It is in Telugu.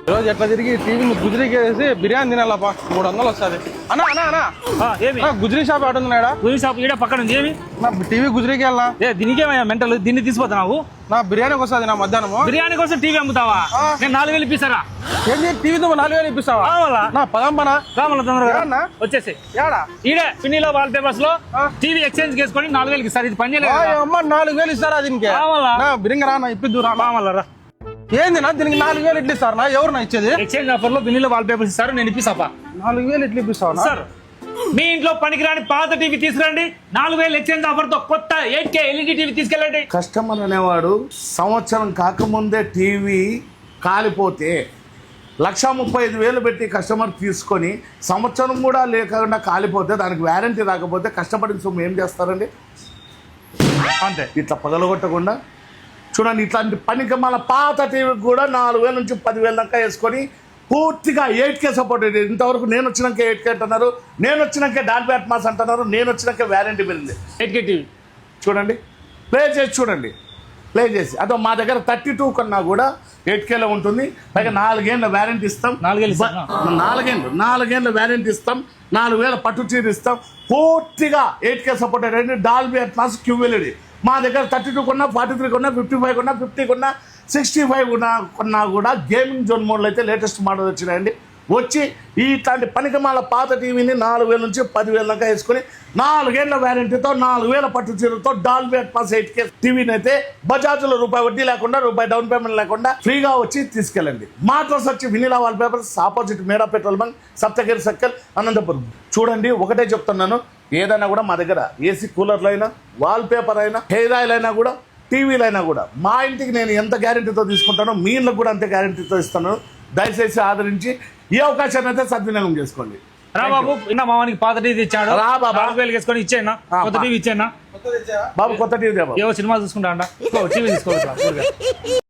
రోజు ఎట్లా తిరిగి టీవీని గుజరీకి వేసి బిర్యానీ తినాలప్పా 300 వస్తుంది. అన్నా అన్నా అన్నా ఏమి గుజరీ షాప్ ఆడుతున్నాడా? గుజరీ షాప్ ఈడ పక్కన ఉంది. ఏమి నా టీవీ గుజరీకి వెళ్ళా? దీనికేమయ్యా మెంటల్? దీన్ని తీసుకుపోతున్నావు? నా బిర్యానీకి వస్తుంది నా మధ్యాహ్నం. బిర్యానీ కోసం టీవీ అమ్ముతావా? నేను 4000 ఇప్పిస్తారా? ఏంటి టీవీతో 4000 ఇప్పిస్తావా? నా పదంపనా రామల తొందరగా వచ్చేసి ఏడా ఈడే పిన్నీలో వాల్ పేపర్స్ లో టీవీ ఎక్స్చేంజ్ చేసుకొని 4000 ఇస్తారు. ఇది పని చేయలేదు. అమ్మ 4000 ఇస్తారా దీనికి? బిరింగ రానా ఇప్పిద్దు రామల్లరా. ఏంది నా దీనికి 4000 ఇట్లు ఇస్తారు? నా ఎవరు నా ఇచ్చేది? ఎక్స్చేంజ్ ఆఫర్ లో పిన్నీలో వాల్ పేపర్స్ ఇస్తారు. నేను ఇప్పిస్తాపా. 4000 ఇట్లు ఇప్పిస్తావా సార్? మీ ఇంట్లో పనికిరాని పాత టీవీ తీసుకురండి. 4000 ఎక్స్చేంజ్ ఆఫర్ తో కొత్త 8K LED టీవీ తీసుకెళ్ళండి. కస్టమర్ అనేవాడు సంవత్సరం కాకముందే టీవీ కాలిపోతే 1,35,000 పెట్టి కస్టమర్ తీసుకొని సంవత్సరం కూడా లేకుండా కాలిపోతే దానికి వ్యారంటీ రాకపోతే కష్టపడిన సొమ్ము ఏం చేస్తారండి? అంతే. ఇట్లా పగలగొట్టకుండా చూడండి, ఇట్లాంటి పనికి మన పాత టీవీకి కూడా 4,000 నుంచి 10,000 దాకా వేసుకొని పూర్తిగా 8K సపోర్ట్. ఇంతవరకు నేను వచ్చినాక 8K అంటున్నారు, నేను వచ్చినాక డాల్బీ అట్మాస్ అంటున్నారు, నేను వచ్చినాక వ్యారంటీ పెరిగింది. 8K టీవీ చూడండి, ప్లే చేసి చూడండి, ప్లే చేసి. అదో మా దగ్గర 32 కన్నా కూడా 8Kలో ఉంటుంది. పైగా 4 ఏళ్ళ వ్యారంటీ ఇస్తాం. 4 ఏళ్ళ వ్యారంటీ ఇస్తాం. 4,000 పట్టు చీర ఇస్తాం. పూర్తిగా 8K సపోర్ట్ అయ్యండి. డాల్బీ అట్మాస్ QLED మా దగ్గర 32 కొన్నా, 43 కొన్నా, 55 కొన్నా, 50 కొన్నా, 65 కొన్నా కూడా గేమింగ్ జోన్ మోడ్లో అయితే లేటెస్ట్ మోడల్ వచ్చినాయండి. వచ్చి ఇట్లాంటి పనికిమాల పాత టీవీని 4,000 నుంచి 10,000 దాకా వేసుకొని 4 ఏళ్ళ వ్యారంటీతో 4,000 పట్టు చీరతో డాల్బీ అట్మాస్ 8K టీవీని అయితే బజాజ్లో రూపాయి వడ్డీ లేకుండా, రూపాయి డౌన్ పేమెంట్ లేకుండా ఫ్రీగా వచ్చి తీసుకెళ్ళండి. మా అడ్రస్ వచ్చి వినీలా వాల్ పేపర్స్, ఆపోజిట్ మేడా petrol bunk, Saptagiri circle, Anantapur. చూడండి, ఒకటే చెప్తున్నాను, ఏదైనా కూడా మా దగ్గర ఏసీ కూలర్లు అయినా, వాల్ పేపర్ అయినా, హెయిర్ ఆయిల్ అయినా కూడా, టీవీలు అయినా కూడా మా ఇంటికి నేను ఎంత గ్యారెంటీతో తీసుకుంటానో మీ ఇంట్లో కూడా అంతే గ్యారెంటీతో ఇస్తాను. దయచేసి ఆదరించి ఈ అవకాశాన్ని అయితే సద్వినియోగం చేసుకోండి. రా బాబు, మావానికి పాత టీవీ ఇచ్చాడు. రా బాబా, 4,000 వేసుకొని ఇచ్చేనా? కొత్త టీవీ ఇచ్చేనా బాబు? కొత్త టీవీ ఏవో సినిమా చూసుకుంటా టీవీ తీసుకోవచ్చు.